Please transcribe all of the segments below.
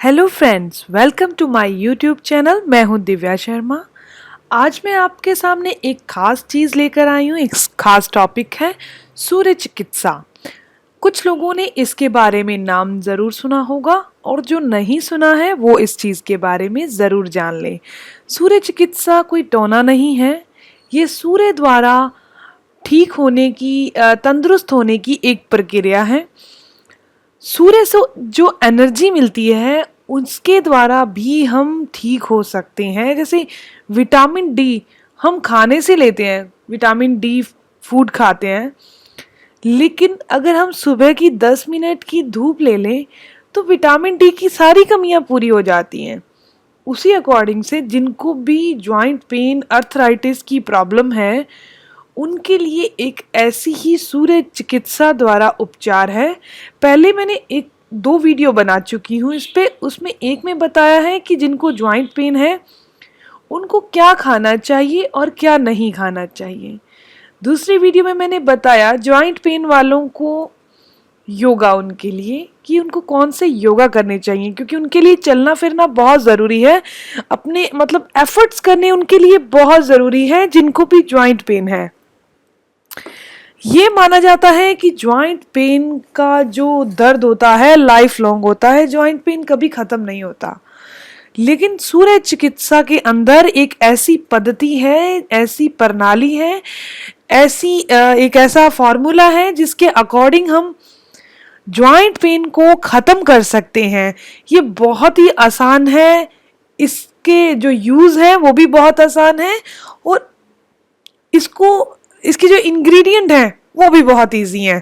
Hello friends, welcome to my YouTube channel. मैं हूं दिव्या शर्मा। आज मैं आपके सामने एक खास चीज़ लेकर आई हूं। एक खास टॉपिक है सूर्य चिकित्सा। कुछ लोगों ने इसके बारे में नाम ज़रूर सुना होगा और जो नहीं सुना है वो इस चीज़ के बारे में ज़रूर जान ले। सूर्य चिकित्सा कोई टोना नहीं है। ये सूर्य द्वारा ठीक होने की तंदुरुस्त होने की एक प्रक्रिया है। सूर्य से जो एनर्जी मिलती है उसके द्वारा भी हम ठीक हो सकते हैं। जैसे विटामिन डी हम खाने से लेते हैं, विटामिन डी फूड खाते हैं, लेकिन अगर हम सुबह की 10 मिनट की धूप ले लें तो विटामिन डी की सारी कमियां पूरी हो जाती हैं। उसी अकॉर्डिंग से जिनको भी जॉइंट पेन, अर्थराइटिस की प्रॉब्लम है, उनके लिए एक ऐसी ही सूर्य चिकित्सा द्वारा उपचार है। पहले मैंने एक दो वीडियो बना चुकी हूँ इस पे। उसमें एक में बताया है कि जिनको जॉइंट पेन है उनको क्या खाना चाहिए और क्या नहीं खाना चाहिए। दूसरी वीडियो में मैंने बताया जॉइंट पेन वालों को योगा, उनके लिए कि उनको कौन से योगा करने चाहिए, क्योंकि उनके लिए चलना फिरना बहुत ज़रूरी है। अपने एफर्ट्स करने उनके लिए बहुत ज़रूरी है जिनको भी जॉइंट पेन है। ये माना जाता है कि जॉइंट पेन का जो दर्द होता है लाइफ लॉन्ग होता है, जॉइंट पेन कभी ख़त्म नहीं होता। लेकिन सूर्य चिकित्सा के अंदर एक ऐसी पद्धति है, ऐसी प्रणाली है, एक ऐसा फॉर्मूला है जिसके अकॉर्डिंग हम जॉइंट पेन को ख़त्म कर सकते हैं। ये बहुत ही आसान है, इसके जो यूज़ है वो भी बहुत आसान है और इसके जो इंग्रेडिएंट हैं वो भी बहुत इजी हैं।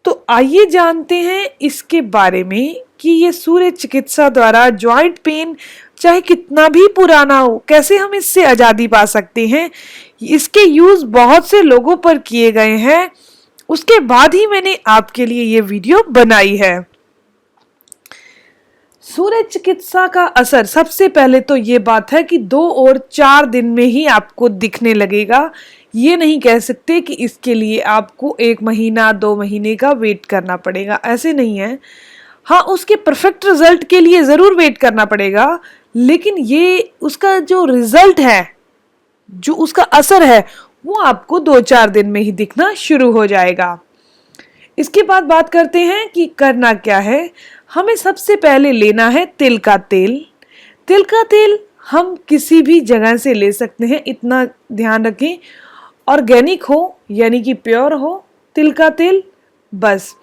तो आइए जानते हैं इसके बारे में कि ये सूर्य चिकित्सा द्वारा जॉइंट पेन चाहे कितना भी पुराना हो, कैसे हम इससे आज़ादी पा सकते हैं। इसके यूज़ बहुत से लोगों पर किए गए हैं, उसके बाद ही मैंने आपके लिए ये वीडियो बनाई है। सूर्य चिकित्सा का असर सबसे पहले तो ये बात है कि 2 और 4 दिन में ही आपको दिखने लगेगा। ये नहीं कह सकते कि इसके लिए आपको 1 महीना 2 महीने का वेट करना पड़ेगा, ऐसे नहीं है। हाँ, उसके परफेक्ट रिजल्ट के लिए ज़रूर वेट करना पड़ेगा, लेकिन ये उसका जो रिजल्ट है, जो उसका असर है, वो आपको 2-4 दिन में ही दिखना शुरू हो जाएगा। इसके बाद बात करते हैं कि करना क्या है। हमें सबसे पहले लेना है तिल का तेल। तिल का तेल हम किसी भी जगह से ले सकते हैं, इतना ध्यान रखें। ऑर्गेनिक हो यानी कि प्योर हो तिल का तेल। बस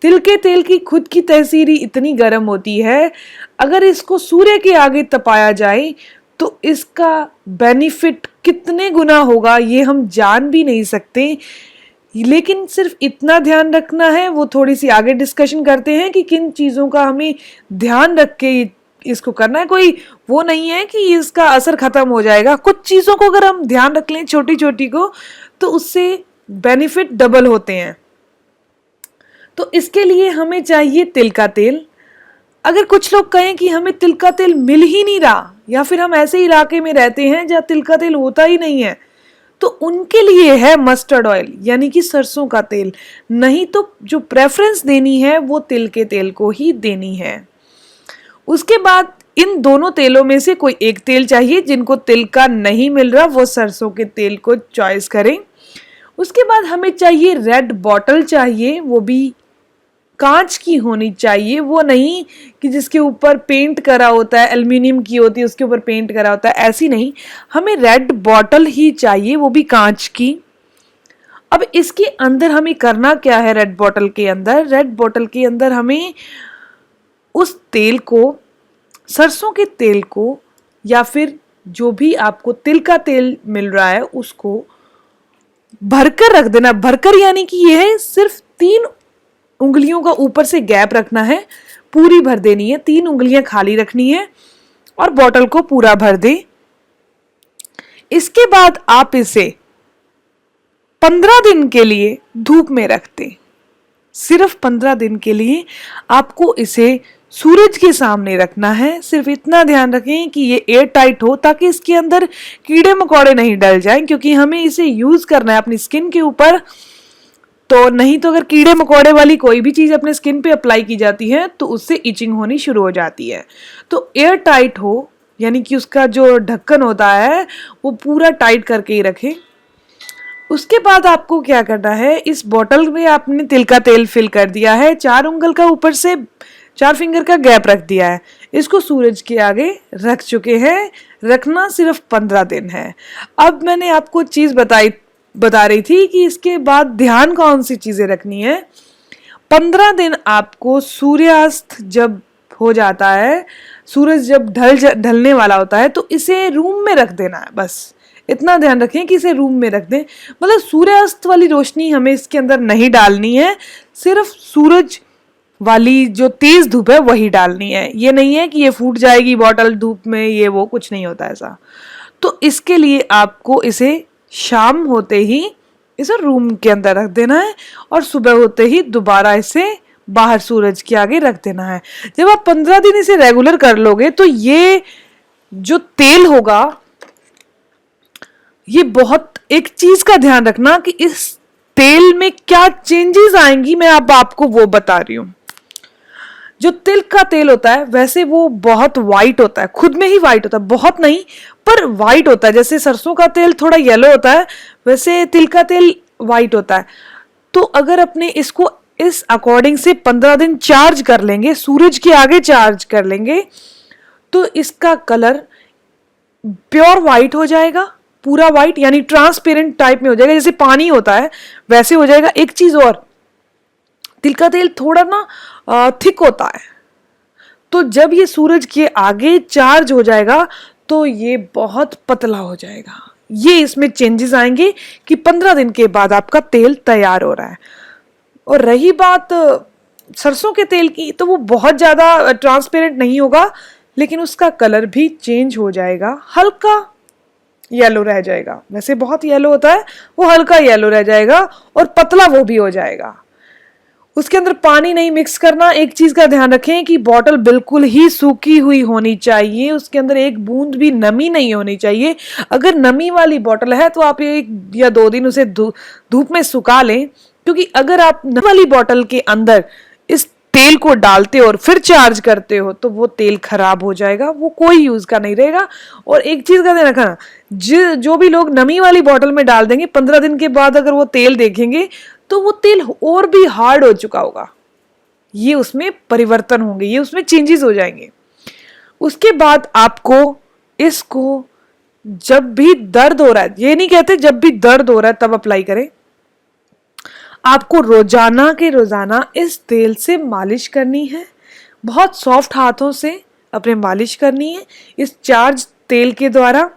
तिल के तेल की खुद की तहसीर ही इतनी गर्म होती है, अगर इसको सूर्य के आगे तपाया जाए तो इसका बेनिफिट कितने गुना होगा ये हम जान भी नहीं सकते। लेकिन सिर्फ इतना ध्यान रखना है, वो थोड़ी सी आगे डिस्कशन करते हैं कि किन चीज़ों का हमें ध्यान रख के इसको करना है। कोई वो नहीं है कि इसका असर खत्म हो जाएगा। कुछ चीज़ों को अगर हम ध्यान रख लें, छोटी छोटी को, तो उससे बेनिफिट डबल होते हैं। तो इसके लिए हमें चाहिए तिल का तेल। अगर कुछ लोग कहें कि हमें तिल का तेल मिल ही नहीं रहा, या फिर हम ऐसे इलाके में रहते हैं जहाँ तिल का तेल होता ही नहीं है, तो उनके लिए है मस्टर्ड ऑयल यानी कि सरसों का तेल। नहीं तो जो प्रेफरेंस देनी है वो तिल के तेल को ही देनी है। उसके बाद इन दोनों तेलों में से कोई एक तेल चाहिए। जिनको तिल का नहीं मिल रहा वो सरसों के तेल को चॉइस करें। उसके बाद हमें चाहिए रेड बॉटल चाहिए, वो भी कांच की होनी चाहिए। वो नहीं कि जिसके ऊपर पेंट करा होता है, एल्युमिनियम की होती है उसके ऊपर पेंट करा होता है, ऐसी नहीं। हमें रेड बॉटल ही चाहिए, वो भी कांच की। अब इसके अंदर हमें करना क्या है? रेड बॉटल के अंदर हमें उस तेल को, सरसों के तेल को, या फिर जो भी आपको तिल का तेल मिल रहा है उसको भरकर रख देना। भरकर यानी कि यह है सिर्फ 3 उंगलियों का ऊपर से गैप रखना है, पूरी भर देनी है। 3 उंगलियां खाली रखनी है और बॉटल को पूरा भर दे। इसके बाद आप इसे 15 दिन के लिए धूप में रख दें। सिर्फ 15 दिन के लिए आपको इसे सूरज के सामने रखना है। सिर्फ इतना ध्यान रखें कि ये एयर टाइट हो, ताकि इसके अंदर कीड़े मकोड़े नहीं डल जाएं, क्योंकि हमें इसे यूज करना है अपनी स्किन के ऊपर तो नहीं तो अगर कीड़े मकोड़े वाली कोई भी चीज़ अपने स्किन पे अप्लाई की जाती है तो उससे इचिंग होनी शुरू हो जाती है। तो एयर टाइट हो, यानी कि उसका जो ढक्कन होता है वो पूरा टाइट करके ही रखें। उसके बाद आपको क्या करना है, इस बॉटल में आपने तिल का तेल फिल कर दिया है, 4 उंगल का ऊपर से 4 फिंगर का गैप रख दिया है, इसको सूरज के आगे रख चुके हैं। रखना सिर्फ 15 दिन है। अब मैंने आपको चीज बता रही थी कि इसके बाद ध्यान कौन सी चीजें रखनी है। 15 दिन आपको सूर्यास्त जब हो जाता है, सूरज जब ढलने वाला होता है, तो इसे रूम में रख देना है। बस इतना ध्यान रखें कि इसे रूम में रख दें। मतलब सूर्यास्त वाली रोशनी हमें इसके अंदर नहीं डालनी है, सिर्फ सूरज वाली जो तेज धूप है वही डालनी है। ये नहीं है कि ये फूट जाएगी बॉटल धूप में, ये वो कुछ नहीं होता ऐसा। तो इसके लिए आपको इसे शाम होते ही इसे रूम के अंदर रख देना है और सुबह होते ही दोबारा इसे बाहर सूरज के आगे रख देना है। जब आप 15 दिन इसे रेगुलर कर लोगे तो ये जो तेल होगा, ये बहुत एक चीज का ध्यान रखना कि इस तेल में क्या चेंजेस आएंगी, मैं अब आपको वो बता रही हूं। जो तिल का तेल होता है वैसे वो बहुत वाइट होता है, खुद में ही वाइट होता है, बहुत नहीं पर वाइट होता है। जैसे सरसों का तेल थोड़ा येलो होता है, वैसे तिल का तेल वाइट होता है। तो अगर अपने इसको इस अकॉर्डिंग से 15 दिन चार्ज कर लेंगे, सूरज के आगे चार्ज कर लेंगे, तो इसका कलर प्योर वाइट हो जाएगा, पूरा वाइट, यानी ट्रांसपेरेंट टाइप में हो जाएगा, जैसे पानी होता है वैसे हो जाएगा। एक चीज और, तिल का तेल थोड़ा ना थिक होता है, तो जब ये सूरज के आगे चार्ज हो जाएगा तो ये बहुत पतला हो जाएगा। ये इसमें चेंजेस आएंगे कि 15 दिन के बाद आपका तेल तैयार हो रहा है। और रही बात सरसों के तेल की, तो वो बहुत ज्यादा ट्रांसपेरेंट नहीं होगा, लेकिन उसका कलर भी चेंज हो जाएगा, हल्का येलो रह जाएगा। वैसे बहुत येलो होता है, वो हल्का येलो रह जाएगा और पतला वो भी हो जाएगा। उसके अंदर पानी नहीं मिक्स करना। एक चीज का ध्यान रखें कि बॉटल बिल्कुल ही सूखी हुई होनी चाहिए, उसके अंदर एक बूंद भी नमी नहीं होनी चाहिए। अगर नमी वाली बॉटल है तो आप 1 या 2 दिन उसे धूप में सुखा लें, क्योंकि अगर आप नमी वाली बॉटल के अंदर इस तेल को डालते हो और फिर चार्ज करते हो तो वो तेल खराब हो जाएगा, वो कोई यूज का नहीं रहेगा। और एक चीज का ध्यान रखना, जो भी लोग नमी वाली बॉटल में डाल देंगे, 15 दिन के बाद अगर वो तेल देखेंगे तो वो तेल और भी हार्ड हो चुका होगा। ये उसमें परिवर्तन होंगे, ये उसमें चेंजेस हो जाएंगे। उसके बाद आपको इसको जब भी दर्द हो रहा है, ये नहीं कहते जब भी दर्द हो रहा है तब अप्लाई करें, आपको रोजाना के रोजाना इस तेल से मालिश करनी है। बहुत सॉफ्ट हाथों से अपने मालिश करनी है इस चार्ज तेल के द्वारा।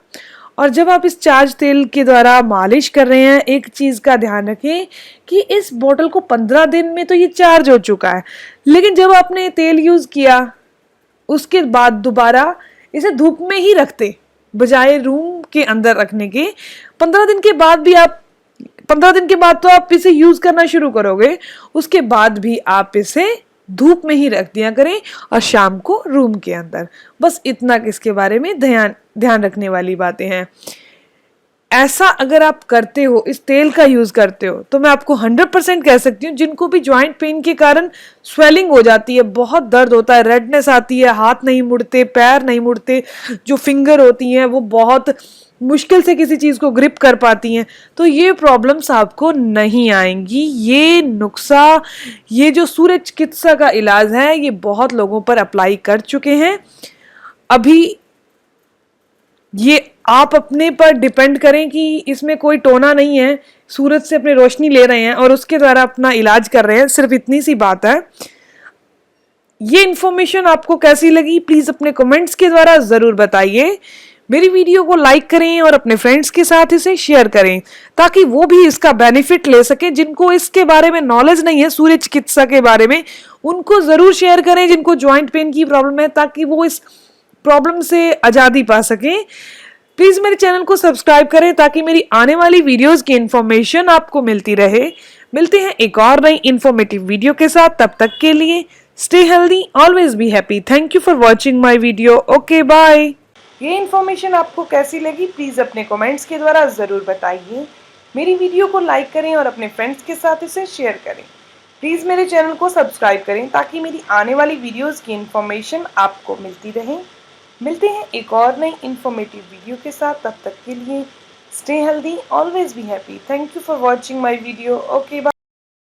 और जब आप इस चार्ज तेल के द्वारा मालिश कर रहे हैं, एक चीज का ध्यान रखें कि इस बोतल को 15 दिन में तो ये चार्ज हो चुका है, लेकिन जब आपने तेल यूज किया उसके बाद दोबारा इसे धूप में ही रखते, बजाय रूम के अंदर रखने के। 15 दिन के बाद भी आप 15 दिन के बाद तो आप इसे यूज करना शुरू करोगे, उसके बाद भी आप इसे धूप में ही रख दिया करें और शाम को रूम के अंदर। बस इतना इसके बारे में ध्यान रखने वाली बातें हैं। ऐसा अगर आप करते हो, इस तेल का यूज करते हो, तो मैं आपको 100% कह सकती हूँ, जिनको भी ज्वाइंट पेन के कारण स्वेलिंग हो जाती है, बहुत दर्द होता है, रेडनेस आती है, हाथ नहीं मुड़ते, पैर नहीं मुड़ते, जो फिंगर होती हैं वो बहुत मुश्किल से किसी चीज को ग्रिप कर पाती हैं, तो ये प्रॉब्लम्स आपको नहीं आएंगी। ये नुस्खा, ये जो सूर्य चिकित्सा का इलाज है, ये बहुत लोगों पर अप्लाई कर चुके हैं। अभी ये आप अपने पर डिपेंड करें कि इसमें कोई टोना नहीं है, सूरज से अपनी रोशनी ले रहे हैं और उसके द्वारा अपना इलाज कर रहे हैं, सिर्फ इतनी सी बात है। ये इन्फॉर्मेशन आपको कैसी लगी प्लीज अपने कमेंट्स के द्वारा जरूर बताइए। मेरी वीडियो को लाइक करें और अपने फ्रेंड्स के साथ इसे शेयर करें, ताकि वो भी इसका बेनिफिट ले सके। जिनको इसके बारे में नॉलेज नहीं है, सूर्य चिकित्सा के बारे में, उनको जरूर शेयर करें जिनको ज्वाइंट पेन की प्रॉब्लम है, ताकि वो इस प्रॉब्लम से आजादी पा सकें। प्लीज मेरे चैनल को सब्सक्राइब करें ताकि मेरी आने वाली वीडियोस की इंफॉर्मेशन आपको मिलती रहे। मिलते हैं एक और नई इंफॉर्मेटिव वीडियो के साथ, तब तक के लिए stay healthy, always be happy. Thank you for watching my video. Okay bye. ये इन्फॉर्मेशन आपको कैसी लगी प्लीज अपने कमेंट्स के द्वारा जरूर बताइए। मेरी वीडियो को लाइक करें और अपने फ्रेंड्स के साथ इसे शेयर करें। प्लीज़ मेरे चैनल को सब्सक्राइब करें ताकि मेरी आने वाली वीडियोस की इन्फॉर्मेशन आपको मिलती रहे। मिलते हैं एक और नई इन्फॉर्मेटिव वीडियो के साथ, तब तक के लिए stay healthy, always be happy. Thank you for watching my video. Okay bye.